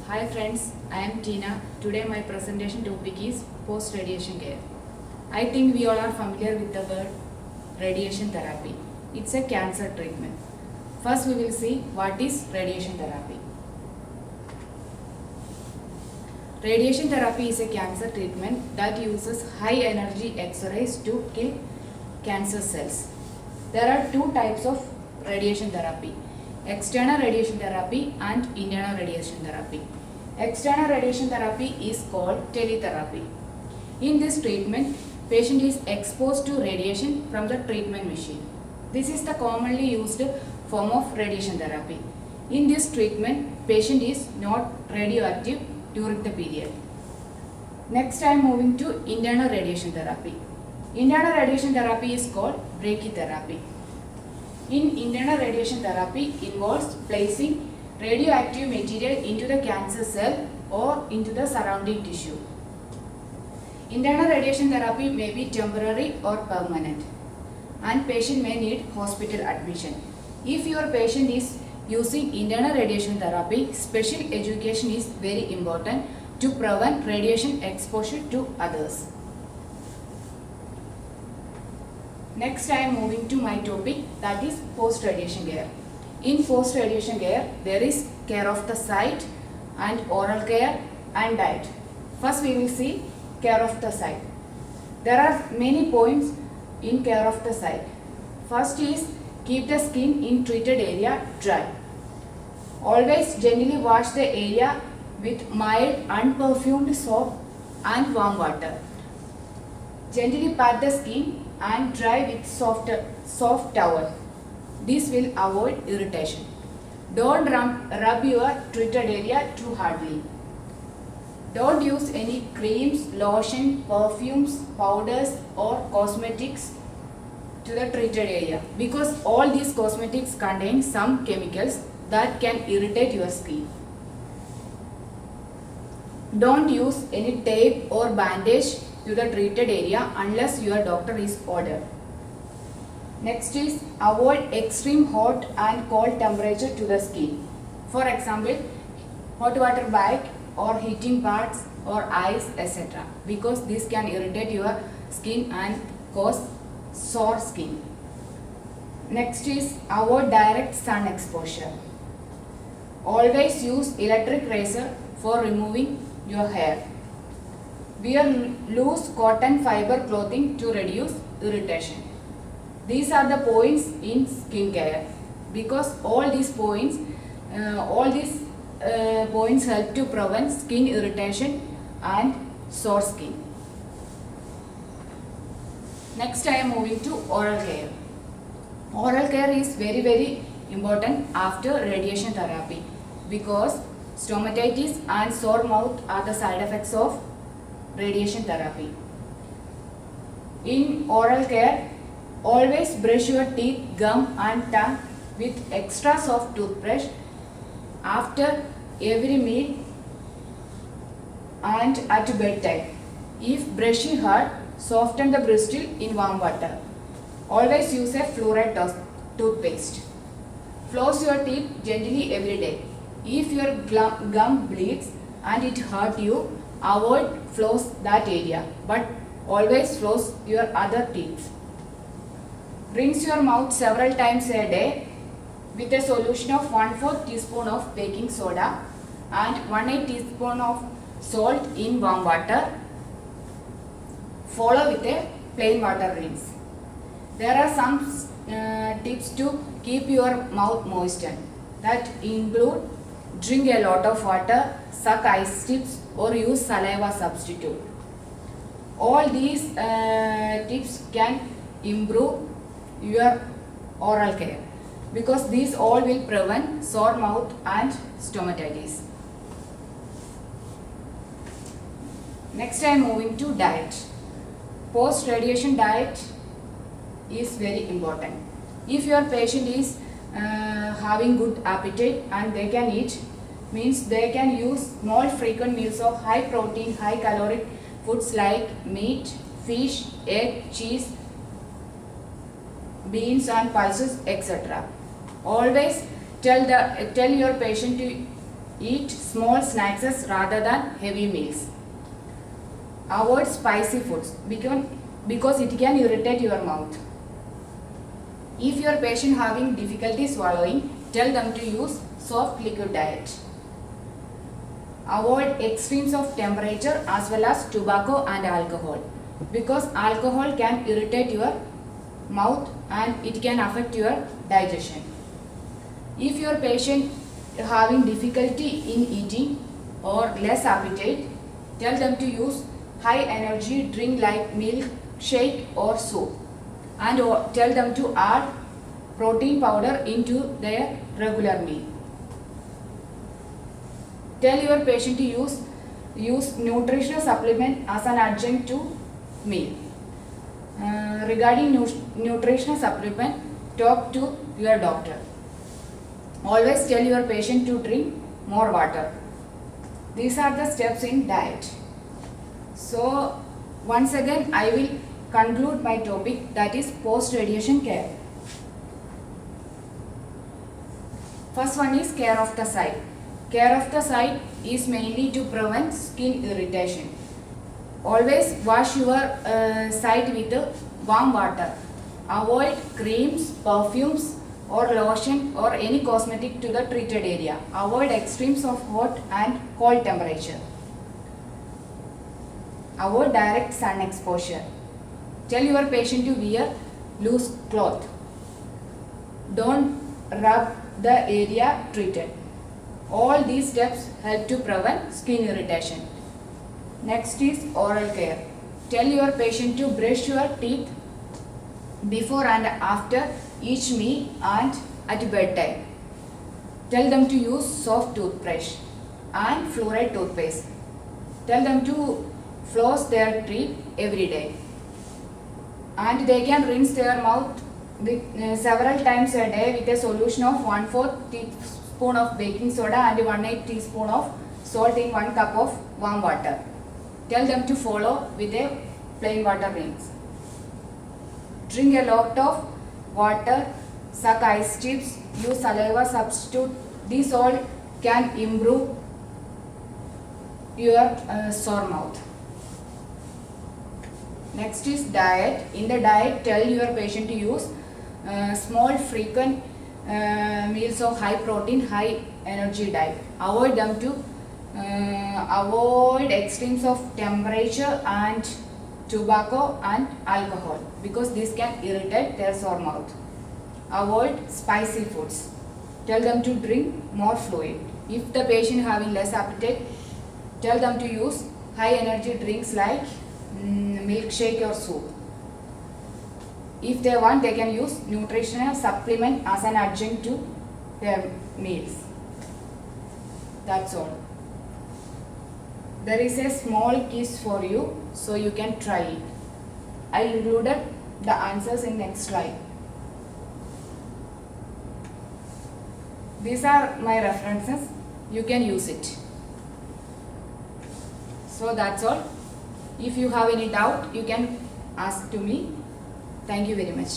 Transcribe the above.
Hi friends, I am Tina. Today my presentation topic is post-radiation care. I think we all are familiar with the word radiation therapy. It's a cancer treatment. First we will see what is radiation therapy. Radiation therapy is a cancer treatment that uses high energy X-rays to kill cancer cells. There are two types of radiation therapy: external radiation therapy and internal radiation therapy. External radiation therapy is called teletherapy. In this treatment, patient is exposed to radiation from the treatment machine. This is the commonly used form of radiation therapy. In this treatment, patient is not radioactive during the period. Next, I am moving to internal radiation therapy. Internal radiation therapy is called brachytherapy. In internal radiation therapy involves placing radioactive material into the cancer cell or into the surrounding tissue. Internal radiation therapy may be temporary or permanent, and patient may need hospital admission. If your patient is using internal radiation therapy, special education is very important to prevent radiation exposure to others. Next, I am moving to my topic, that is post-radiation care. In post-radiation care, there is care of the site and oral care and diet. First, we will see care of the site. There are many points in care of the site. First is keep the skin in treated area dry. Always gently wash the area with mild unperfumed soap and warm water. Gently pat the skin and dry with soft towel. This will avoid irritation. Don't rub your treated area too hardly. Don't use any creams, lotion, perfumes, powders or cosmetics to the treated area, because all these cosmetics contain some chemicals that can irritate your skin. Don't use any tape or bandage to the treated area unless your doctor is ordered. Next is avoid extreme hot and cold temperature to the skin. For example, hot water bag or heating pads or ice, etc., because this can irritate your skin and cause sore skin. Next is avoid direct sun exposure. Always use electric razor for removing your hair. Wear loose cotton fiber clothing to reduce irritation. These are the points in skin care, because all these points help to prevent skin irritation and sore skin. Next, I am moving to oral care. Oral care is very important after radiation therapy, because stomatitis and sore mouth are the side effects of radiation therapy. In oral care, always brush your teeth, gum and tongue with extra soft toothbrush after every meal and at bedtime. If brushing hard, soften the bristle in warm water. Always use a fluoride toothpaste. Floss your teeth gently every day. If your gum bleeds and it hurts you, avoid floss that area, but always floss your other teeth. Rinse your mouth several times a day with a solution of 1/4 teaspoon of baking soda and 1/8 teaspoon of salt in warm water. Follow with a plain water rinse. There are some tips to keep your mouth moistened. That include drink a lot of water, suck ice tips or use saliva substitute. All these tips can improve your oral care, because these all will prevent sore mouth and stomatitis. Next, I am moving to diet. Post-radiation diet is very important. If your patient is having good appetite and they can eat, means they can use small frequent meals of high protein, high caloric foods like meat, fish, egg, cheese, beans and pulses, etc. Always tell your patient to Eat small snacks rather than heavy meals. Avoid spicy foods because it can irritate your mouth. If your patient having difficulty swallowing, tell them to use soft liquid diet. Avoid extremes of temperature as well as tobacco and alcohol because alcohol can irritate your mouth and it can affect your digestion. If your patient having difficulty in eating or less appetite, tell them to use high energy drink like milk, shake or soup, and tell them to add protein powder into their regular meal. Tell your patient to use nutritional supplement as an adjunct to meal. Regarding nutritional supplement, talk to your doctor. Always tell your patient to drink more water. These are the steps in diet. So once again I will conclude my topic, that is post-radiation care. First one is care of the site. Care of the site is mainly to prevent skin irritation. Always wash your site with warm water. Avoid creams, perfumes or lotion or any cosmetic to the treated area. Avoid extremes of hot and cold temperature. Avoid direct sun exposure. Tell your patient to wear loose cloth. Don't rub the area treated. All these steps help to prevent skin irritation. Next is oral care. Tell your patient to brush your teeth before and after each meal and at bedtime. Tell them to use soft toothbrush and fluoride toothpaste. Tell them to floss their teeth every day. And they can rinse their mouth with, several times a day with a solution of 1/4 teaspoon of baking soda and 1/8 teaspoon of salt in 1 cup of warm water. Tell them to follow with a plain water rinse. Drink a lot of water, suck ice chips, use saliva substitute. These all can improve your sore mouth. Next is diet. In the diet, tell your patient to use small frequent meals of high protein, high energy diet. Avoid them to avoid extremes of temperature and tobacco and alcohol because this can irritate their sore mouth. Avoid spicy foods. Tell them to drink more fluid. If the patient having less appetite, tell them to use high energy drinks like milkshake or soup. If they want, they can use nutritional supplement as an adjunct to their meals. That's all. There is a small quiz for you, so you can try it. I included the answers in next slide. These are my references. You can use it. So that's all. If you have any doubt, you can ask to me. Thank you very much.